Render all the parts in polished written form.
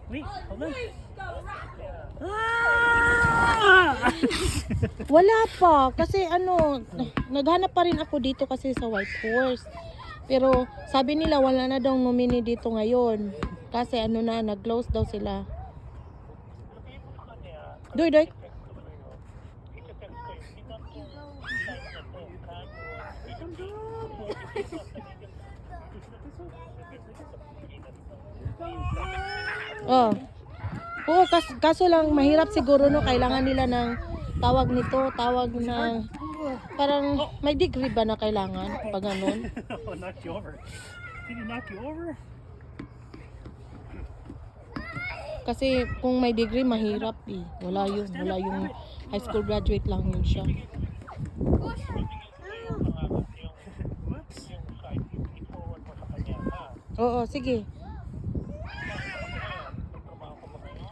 Wait, hold on. Wala pa. Kasi ano, naghanap pa rin ako dito kasi sa White Horse. Pero sabi nila wala na daw nominee dito ngayon. Kasi ano na, nag-close daw sila. Doy, doy. Oh. Oo, kaso lang mahirap siguro no, kailangan nila ng tawag nito, tawag na parang may degree ba na kailangan pag ganun? Oh, knocked you over. Did he knock you over? Kasi kung may degree mahirap eh. Wala yung high school graduate lang yun siya. Oo, sige.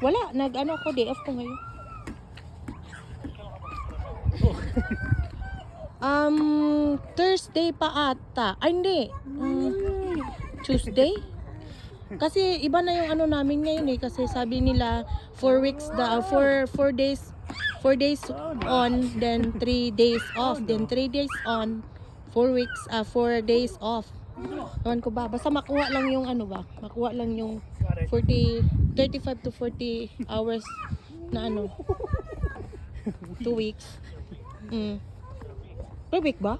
Wala, nag-ano ako, day off ko ngayon. Thursday pa ata. Ay, hindi. Tuesday? Kasi iba na yung ano namin ngayon eh. Kasi sabi nila, 4 weeks, 4 days, 4 days on, then 3 days off. Then 3 days on, 4 weeks, 4 days off. Ewan ko ba, basta makuha lang yung ano ba, makuha lang yung 35 to 40 hours na ano, 2 weeks. Per week ba?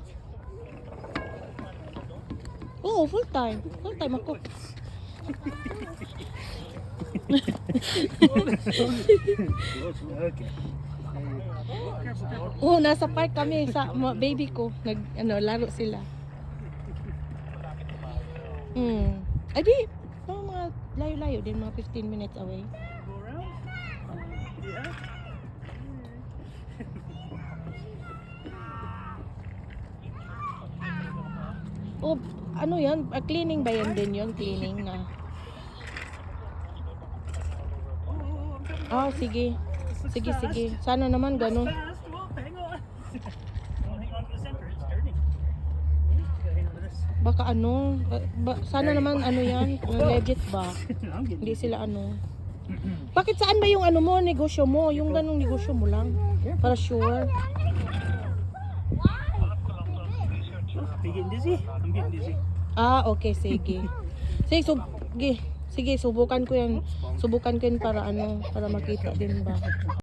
Oo, full time ako. Okay. Oo, nasa park kami sa baby ko, laro sila. Ay di, mga layo-layo din, mga 15 minutes away. Go around? Yeah. Oh, ano yan? Cleaning ba yan din yun? Cleaning na. Sige. Sige. Sana naman ganun. Fast. Well, hang on. Well, hang on to the center. It's turning. Hang on to this. Baka ano, sana naman ano yan, legit ba? I'm getting Hindi sila ano. Bakit saan ba yung ano mo, negosyo mo? Yung ganung negosyo mo lang. Para sure. You getting dizzy? I'm getting dizzy. Okay, sige. Sige, subukan ko yan para ano, para makita din ba.